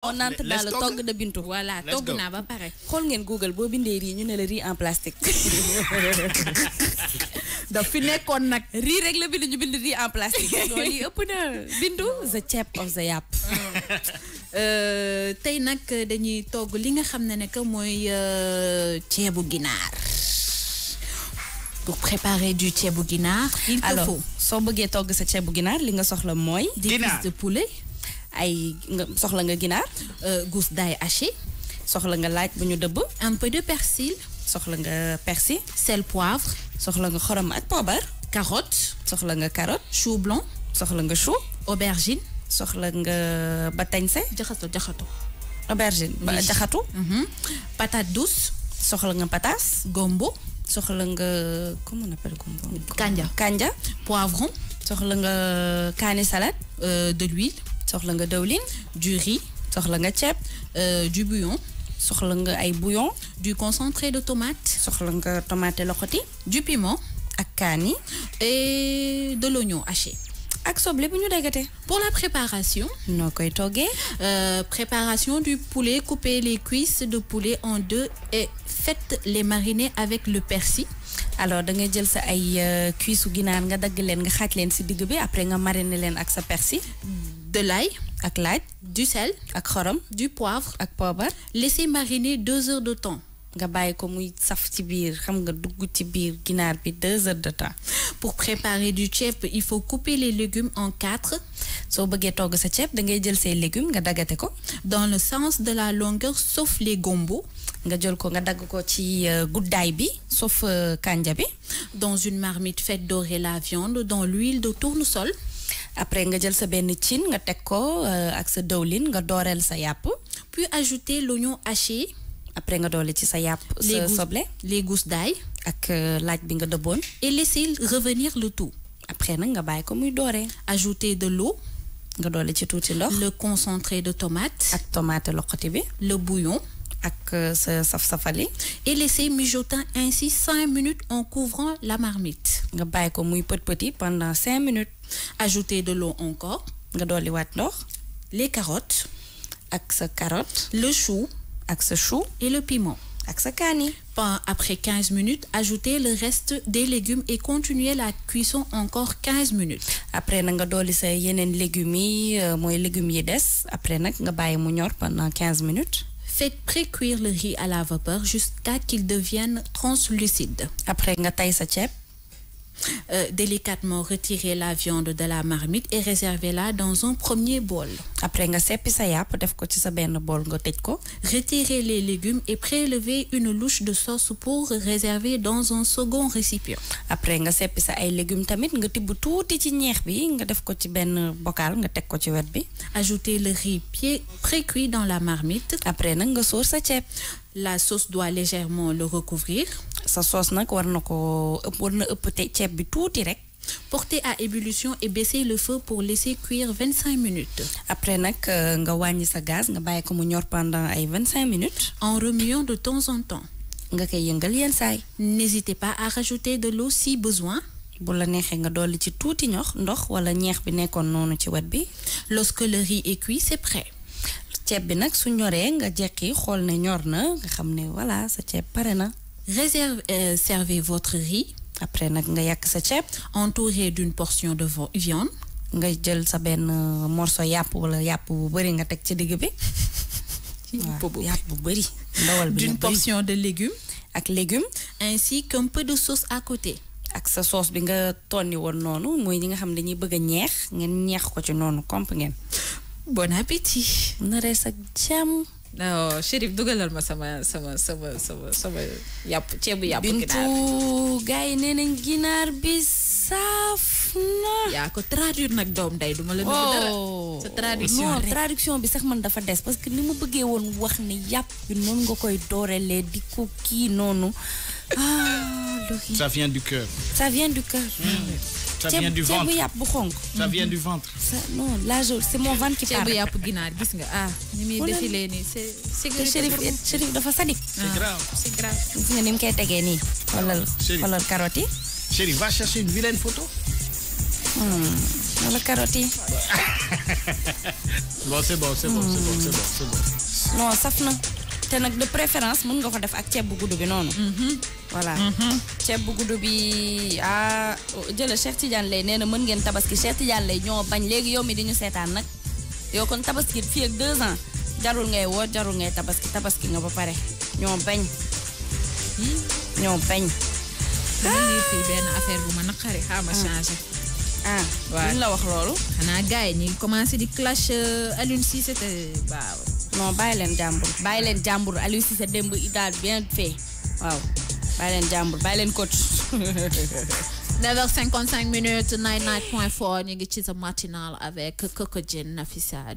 on entre dans le togg de Bintou. Voilà togg naa ba pare. xool ngeen Google boo bindee riz ñu ne la riz en plastique. daf fi nekkoon nag. riz rek la bind ñu bind riz en plastique. loolu yi ëpp na Bintou the chef of the yàpp. tey nag dañuy togg li nga xam ne que mooy ceebu ginaar. Pour préparer du ceebu ginaar, il te faut. soo bëggee togg sa ceebu ginaar li nga soxla mooy. des cuisses de poulet. ay soxla nga ginaar. gousse d'ail hachée. soxla nga laaj bu ñu dëbb. un peu de persil. soxla nga persil. sel poivre. soxla nga xorom ak poobar. carotte. soxla nga carotte. chou blanc. soxla nga chou. aubergine. soxla nga batañse. jaxato. aubergine jaxatu. patate douce. soxla nga pataas. gombo. soxla nga comment on appelle gombo. kanja. poivron. soxla nga kaani salade. de l'huile. soxla nga dawlin. du riz. soxla nga ceeb. du bouillon. soxla nga ay bouillon. du concentré de tomate. soxla nga tomate loxoti. du piment. ak kaani. et de l'oignon haché. ak soble bu ñu dagate. Pour la préparation, noo koy toggee. Préparation du poulet. Coupez les cuisses de poulet en deux et faites les mariner avec le persil. Alors da ngay jël sa ay cuissu ginaar nga dagg leen nga xaaj leen ci digg bi après nga mariner leen ak sa persil. De l'ail, ak laaj, du sel, ak xorom, du poivre, ak poobar. Laissez mariner 2 heures de temps. nga bàyyi ko muy saf ci biir xam nga dugg ci biir ginaar bi 2 heures de temps. Pour préparer du ceeb, il faut couper les légumes en 4. soo bëggee togg sa ceeb da ngay jël say légumes nga daggate ko. Dans le sens de la longueur sauf les gombos. nga jël ko nga dagg ko ci guddaay bi sauf kanja bi. Dans une marmite, faites dorer la viande dans l'huile de tournesol. après nga jël sa benn cin nga teg ko ak sa dawlin nga dooreel sa yàpp. Puis ajouter l'oignon haché. après nga doole ci sa yàpp sa soble. les gousses d'ail. ak laaj bi nga dëbboon. Et laissez revenir le tout. après nag nga bàyyi ko muy dooree. Ajouter de l'eau. nga doole ci tuuti ndox. Le concentré de tomate. ak tomate loxoti bi. Le bouillon. ak sa saf-safali. Et laissez mijoter ainsi 5 minutes en couvrant la marmite. nga bàyyi ko muy pët-pëti pendant 5 minutes. Ajouter de l'eau encore. nga dolli waat ndox. Les carottes. ak sa carotte. Le chou. ak sa chou. Et le piment. ak sa kaani. Après 15 minutes, ajoutez le reste des légumes et continuez la cuisson encore 15 minutes. après nag nga dolli sa yeneen légumes yi mooy légumes yi des après nag nga bàyyi mu ñor pendant 15 minutes. Faites pré-cuire le riz à la vapeur jusqu'à qu'il devienne translucide. après nga tay sa ceeb. Délicatement retirez la viande de la marmite et réservez-la dans un premier bol. après nga seppi sa yàpp def ko ci sa benn bol nga tëj ko. Retirez les légumes et prélevez une louche de sauce pour réserver dans un second récipient. après nga seppi sa ay légumes tamit nga tibb tuuti ci ñeex bi nga def ko ci benn bocal nga teg ko ci wet bi. Ajoutez le riz pré-cuit dans la marmite. après nag nga sóor sa ceeb. La sauce doit légèrement le recouvrir. sa sauce nag war na ëpp ceeb bi tuuti rek. Portez à ébullition et baissez le feu pour laisser cuire 25 minutes. après nag nga wàññi sa gaz nga bàyyi ko mu ñor pendant ay 25 minutes. En remuant de temps en temps. nga koy yëngal yenn saay. N'hésitez pas à rajouter de l'eau si besoin. bu la neexee nga dolli ci tuuti ndox wala ñeex bi nekkoon noonu ci wet bi. Lorsque le riz est cuit, c'est prêt. ceeb bi nag su ñoree nga jekki xool ne ñor na nga xam ne voilà sa ceeb pare na. Servez votre riz. après nag nga yàq sa ceeb. Entouré d'une portion de viande. nga jël sa benn morceau yàpp wala yàpp bu bari nga teg ci digg bi. yàpp bu bari. ndawal bi d'une portion de légumes. ak légumes. ainsi qu'un peu de sauce à côté. ak sa sauce bi nga tonni woon noonu mooy ñi nga xam dañuy bëgg a ñeex ngeen ñeex ko ci noonu komp ngeen. Bon appétit. na rees ak jàmm. non Chérif dugalal ma sama yàpp ceebu yàpp ginaar. Bintu gars yi nee nañ ginaar bi saaf na. yaa ko traduire nag doom day duma la nuyu dara. sa traduction non rek traduction bi sax man dafa des parce que ni mu bëggee woon wax ne yàpp bi noonu nga koy doorelee di ko kii noonu. Ça vient du cœur. Ça vient du cœur. Ça vient du ventre. ceebu yàpp bu xonk. Ça vient du ventre. non là c'est mon ventre qui parle. ceebu yàpp ginaar gis nga ni muy défilé nii c'est Chérif dafa sadik. C'est grave. C'est grave. gis nga ni mu koy tegee nii. xoolal carotte yi. Chérif, va chercher une vilaine photo. wala carotte yi. Bon, c'est bon. Non, saf na. Te nag de préférence mën nga ko def ak ceeb bu gudd bi noonu. Voilà. Ceeb bu gudd bi jëla Cheikh Tidiane lay nee na mën ngeen tabaski Cheikh Tidiane lay ñoo bañ léegi yow mi di ñu seetaan nag. Yow kon tabaski fii ak 2 ans jarul ngay woo jarul ngay tabaski nga ba pare ñoo bañ. ñoo bañ. dañuy fi benn affaire bu ma naqari xaama changé. waaw la wax loolu. xanaa gars yi ñu ngi commencé di clash Aliou Cissé te waaw. non bàyyi leen jàmbur Aliou Cissé démb il a bien fait waaw bàyyi leen jàmbur bàyyi leen coach. 9h55 99.4 ñu ngi ci sa matinal avec Coco Jean Nafisa